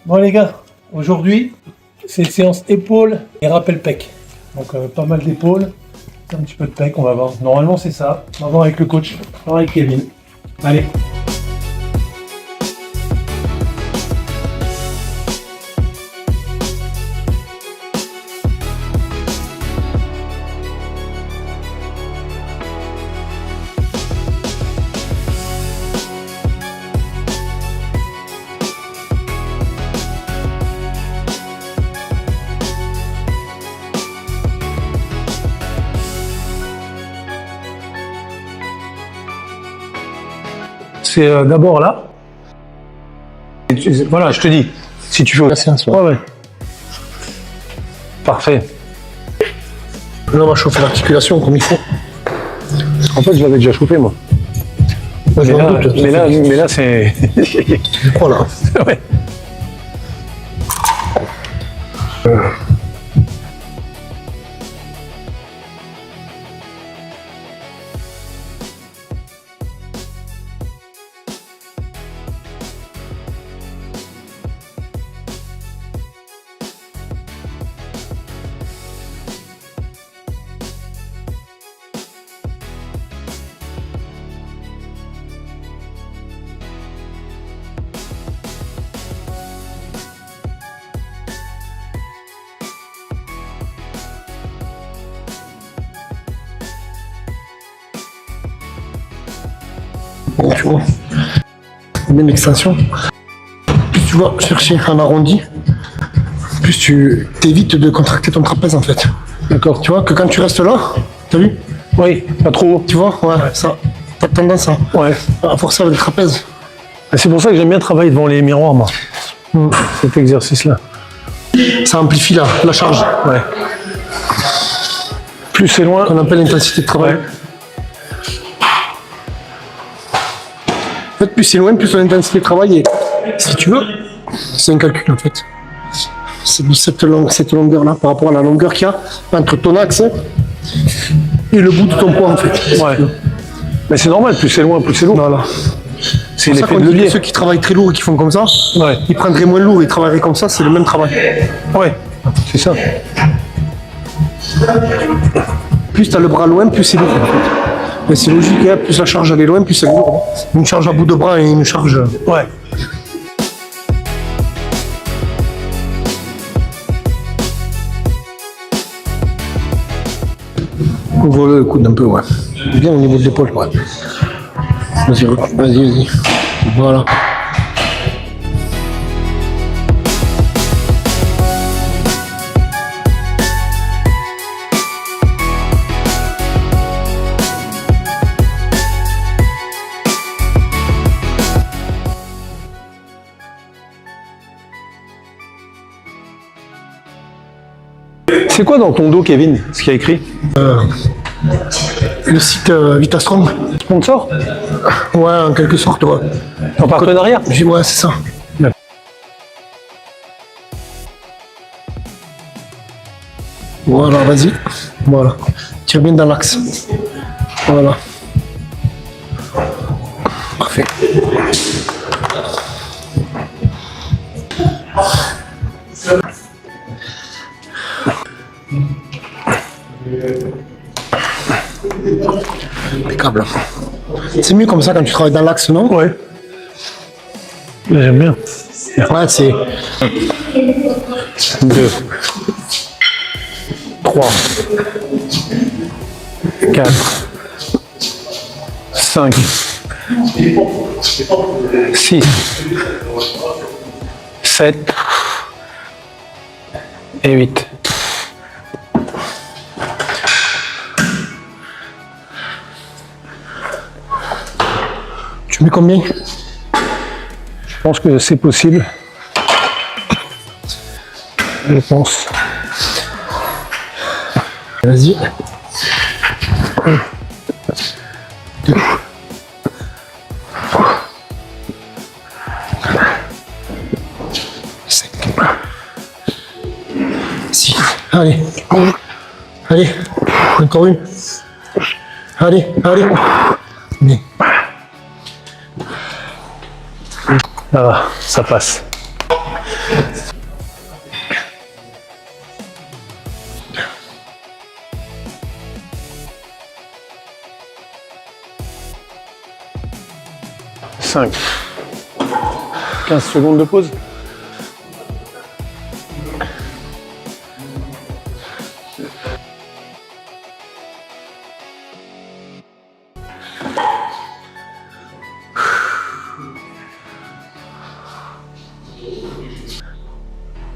Bon les gars, aujourd'hui, c'est séance épaules et rappel pec. Donc pas mal d'épaules, un petit peu de pec, on va voir. Normalement c'est ça. On va voir avec le coach, on va voir avec Kevin. Allez. C'est d'abord là. Voilà, je te dis. Si tu veux. La séance, ouais. Ouais. Parfait. Là, on va chauffer l'articulation comme il faut. En fait, je l'avais déjà chauffé, moi. Moi, Mais là, c'est. Je crois là. Ouais. Bon, tu vois. Même extension. Plus tu vas chercher un arrondi, plus tu t'évites de contracter ton trapèze en fait. D'accord. Tu vois que quand tu restes là, t'as vu? Oui, pas trop haut. Tu vois? Ouais, ça. T'as tendance à forcer avec le trapèze. C'est pour ça que j'aime bien travailler devant les miroirs, moi. Cet exercice-là. Ça amplifie la charge. Ouais. Plus c'est loin. Qu'on appelle l'intensité de travail. Ouais. En fait, plus c'est loin, plus l'intensité de travail est. Si tu veux, c'est un calcul en fait. C'est de cette longueur-là par rapport à la longueur qu'il y a entre ton axe et le bout de ton poids en fait. Ouais. Mais c'est normal, plus c'est loin, plus c'est lourd. Voilà. C'est pour ça l'effet qu'on de dit que levier. ceux qui travaillent très lourd et qui font comme ça, Ouais. ils prendraient moins lourd et travailleraient comme ça, c'est le même travail. Ouais, c'est ça. Plus tu as le bras loin, plus c'est lourd en fait. Mais c'est logique, hein, plus la charge elle est loin, plus c'est lourd. Une charge à bout de bras et une charge. Ouais. On voit le coude un peu, ouais. Bien au niveau de l'épaule, ouais. Vas-y, vas-y. Voilà. C'est quoi dans ton dos, Kevin, ce qu'il y a écrit? Le site Vitastrong. Sponsor? Ouais, en quelque sorte, ouais. En partenariat? Ouais, c'est ça. Voilà, vas-y. Voilà. Tire bien dans l'axe. Voilà. Parfait. Impeccable. C'est mieux comme ça quand tu travailles dans l'axe, non? Ouais. J'aime bien. Ouais, c'est 2, 3, 4, 5, 6, 7 et 8. Tu mets combien? Je pense que c'est possible. Je pense. Vas-y. 1, 2, 5, 6. Allez. Allez. Encore une. Allez. Mais. Ça va, ça passe. 5. 15 secondes de pause.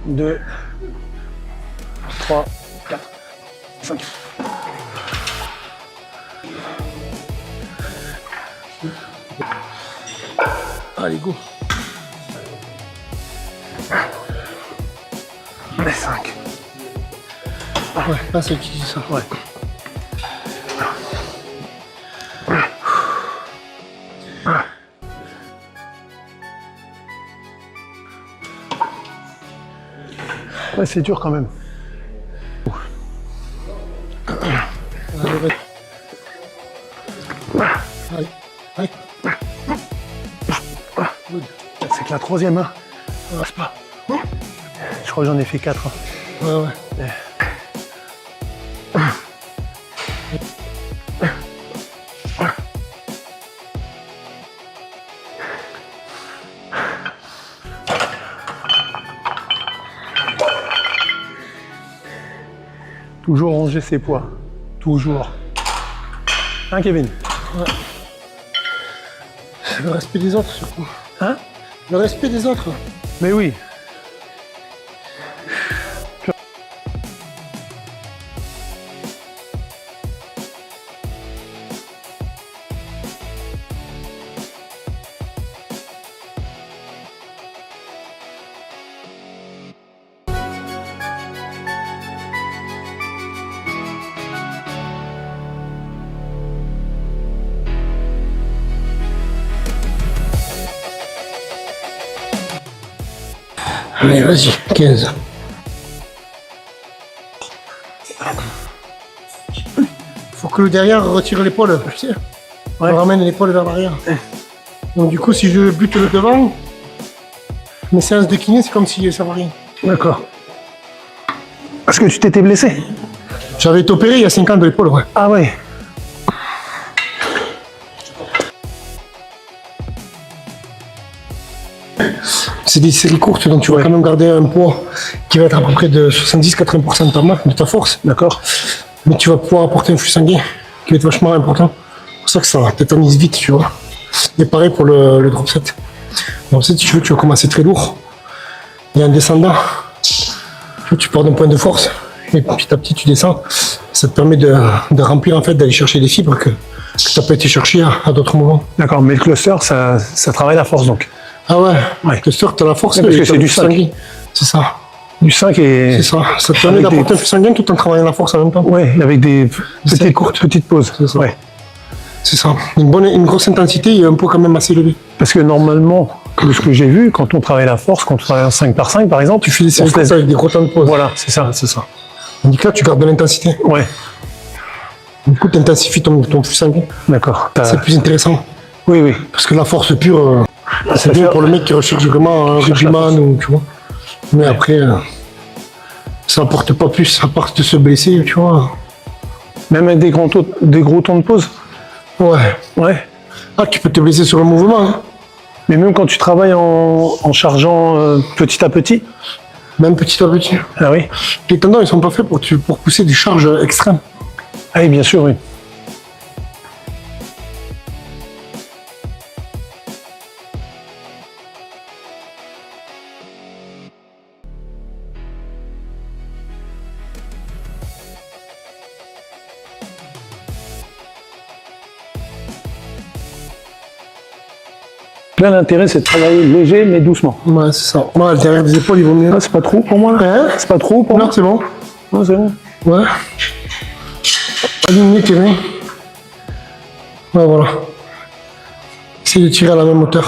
Deux, 3, 4, 5. Allez, go. Allez, 5. Ouais, là c'est qui dit ça. Ouais. Ouais, c'est dur quand même. Allez, allez. Allez. C'est que la troisième, hein. C'est pas. Je crois que j'en ai fait 4. Ouais, ouais. Toujours ranger ses poids. Toujours. Hein, Kevin? Ouais. Le respect des autres, surtout. Hein? Le respect des autres. Mais oui. Allez, vas-y, 15. Faut que le derrière retire l'épaule, tu sais. Ouais. On ramène l'épaule vers l'arrière. Donc du coup, si je bute le devant, mes séances de kiné, c'est comme si ça va rien. D'accord. Parce que tu t'étais blessé? J'avais été opéré il y a 5 ans de l'épaule, ouais. Ah ouais. C'est des séries courtes, donc tu vas quand même garder un poids qui va être à peu près de 70-80% de ta masse, de ta force. D'accord. Mais tu vas pouvoir apporter un flux sanguin qui va être vachement important. C'est pour ça que ça tétanise vite, tu vois. Et pareil pour le drop set. Le drop set, si tu veux, tu vas commencer très lourd. Et en descendant, tu pars d'un point de force. Et petit à petit, tu descends. Ça te permet de remplir, en fait, d'aller chercher des fibres que tu n'as pas été chercher à d'autres moments. D'accord, mais le cluster, ça travaille la force donc. Ah ouais, Ouais. le sûr, tu as la force. Ouais, parce et que t'as c'est le du flux 5. sanguin. C'est ça. Du 5 et. C'est ça. Ça te permet Avec d'apporter des- un flux sanguin tout en travaillant la force en même temps. Ouais, avec des C'est courte. petites pauses. C'est ça. Ouais. C'est ça. Une grosse intensité et un poids quand même assez élevé. Parce que normalement, de ce que j'ai vu, quand on travaille la force, quand on travaille en 5 par 5 par exemple, Tu fais des on séries se laisse- courtes avec des gros temps de pause. Voilà, c'est ça. C'est ça. Tandis que là, tu gardes de l'intensité. Ouais, Du coup, tu intensifies ton flux sanguin. d'accord. C'est plus intéressant. Oui, oui. Parce que la force pure, c'est ça bien fait- pour le mec qui recherche vraiment un Cherche la rugbyman ou tu vois. Mais après, ça apporte pas plus à part de se blesser, tu vois. Même avec des gros temps de pause. Ouais. Ouais. Ah, tu peux te blesser sur le mouvement. Hein. Mais même quand tu travailles en chargeant petit à petit. Même petit à petit. Ah oui. Les tendons, ils sont pas faits pour pousser des charges extrêmes. Ah oui, bien sûr, oui. Là, l'intérêt, c'est de travailler léger, mais doucement. Ouais, c'est ça. Moi, derrière des épaules, il vaut mieux. Ah, c'est pas trop pour moi, là. Hein? C'est pas trop pour Non, moi. c'est bon. Non, c'est bon. Ouais. Aligné, t'es bien. Ouais, voilà. Essaye de tirer à la même hauteur.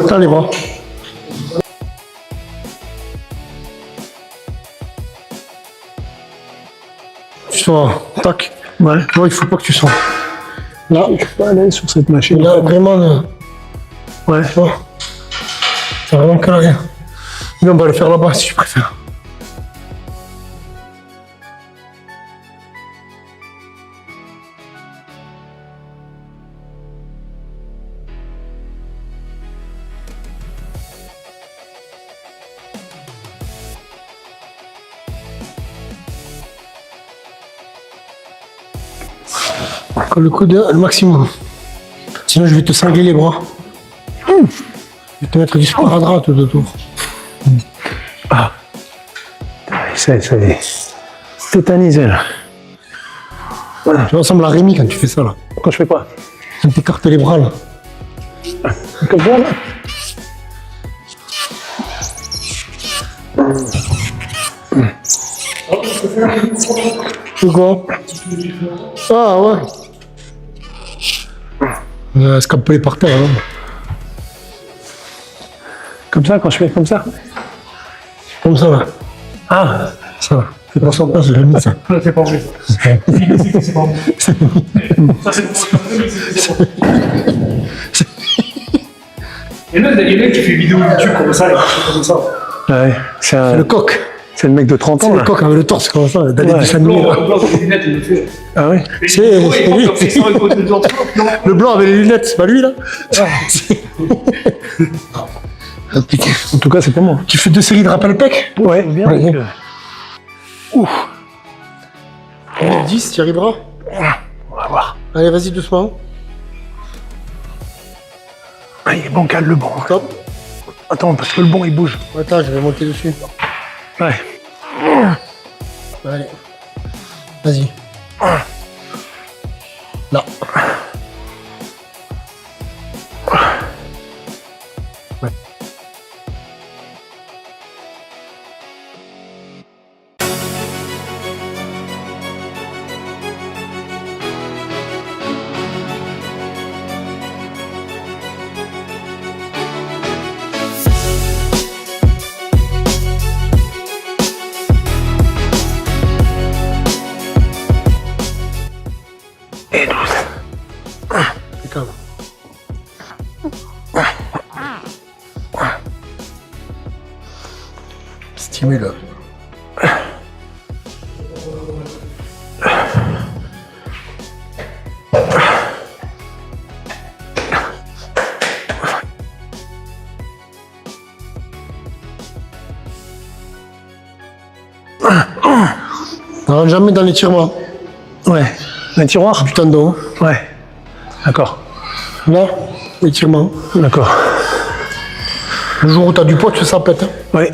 T'as les bras. tu sois. Tac. Ouais. Tu vois, il faut pas que tu sois. Là, Je suis pas à l'aise sur cette machine. là vraiment, là, Ouais. tu vois. C'est vraiment que rien. Mais on va le faire là-bas si tu préfères. Encore le coude, le maximum. Sinon, je vais te cingler les bras. Je vais te mettre du sparadrap tout autour. Ah. Ça y est. Tétanisé là. Tu ressembles à Rémi quand tu fais ça là. Quand je fais quoi? Quand t'écartes les bras là. Comme ça là. C'est quoi? Ah ouais. Escampé par terre. Hein. Comme ça, quand je fais comme ça. Comme ça là. Ah. Ça va. C'est pas ça. Ah, c'est Rémi ça. C'est pas vrai. C'est pas vrai. Ça c'est pour Il y en a qui fait vidéo YouTube comme ça, comme ça. Ouais, c'est Le coq. C'est le mec de 30 C'est ans le là. coq avec le torse comme ça, d'aller Ouais. du animé, là. Blanc, les lunettes, il le fait. Ah ouais. C'est lui. Le blanc avec les lunettes, c'est pas lui là. Appliqué. En tout cas, c'est pas moi. Tu fais 2 séries de rappel pec. Ouais, bien. Ouais. donc, Ouf. 10, tu y arriveras. On va voir. Allez, vas-y doucement. Ah, il est bancal le bon. Stop. Attends, parce que le bon il bouge. Attends, je vais monter dessus. Ouais. Allez. Vas-y. Là. Ouais. Et 12. C'est calme. Stimule. On rentre jamais dans l'étirement. Ouais. Un tiroir. Putain de dos. Ouais. D'accord. Là, étirement. D'accord. Le jour où t'as du poids, tu fais ça pète. Hein. Ouais.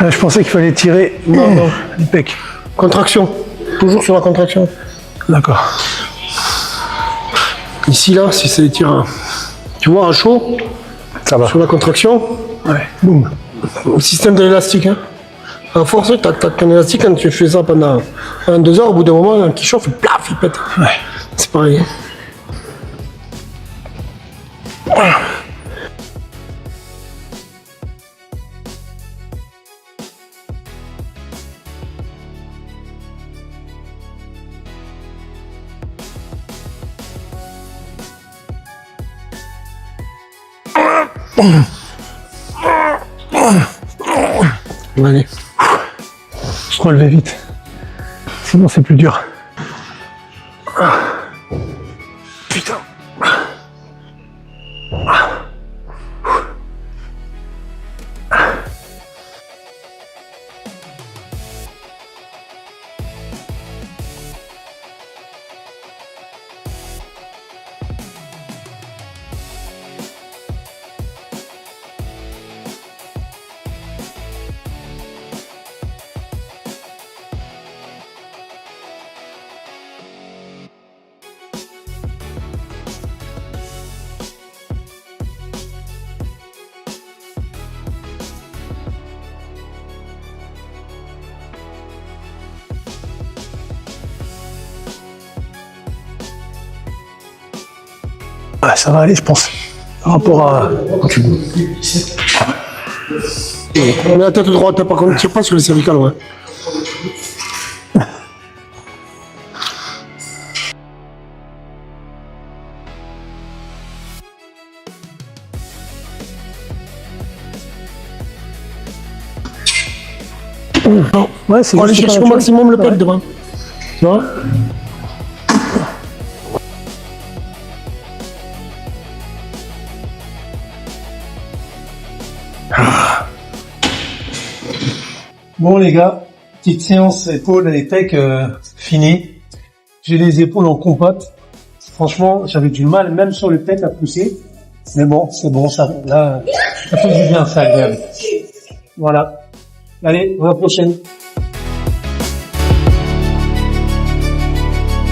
Je pensais qu'il fallait tirer. Non. Les pecs. Contraction. Toujours sur la contraction. D'accord. Ici, là, si c'est étirant. Tu vois, à chaud, Ça va. sur la contraction, Ouais. Boum. au système de l'élastique. Hein. À force, tac, tac, ton élastique, quand tu fais ça pendant 1-2 heures, au bout d'un moment, qui chauffe, plaf, il pète. Ouais. C'est pareil. Hein. Allez. Relevez vite. Sinon c'est plus dur. Putain. Ah, ça va aller, je pense. Par rapport à. On met la tête droite, hein, par contre, tire pas sur les cervicales, ouais. Non. Ouais, c'est On va aller juste chercher pas au la maximum le chose. pec devant. Tu vois? Bon les gars, petite séance épaules et pecs finie. J'ai les épaules en compote. Franchement, j'avais du mal même sur le pec à pousser. Mais bon, c'est bon, ça, là, ça fait du bien, c'est agréable. Voilà. Allez, à la prochaine.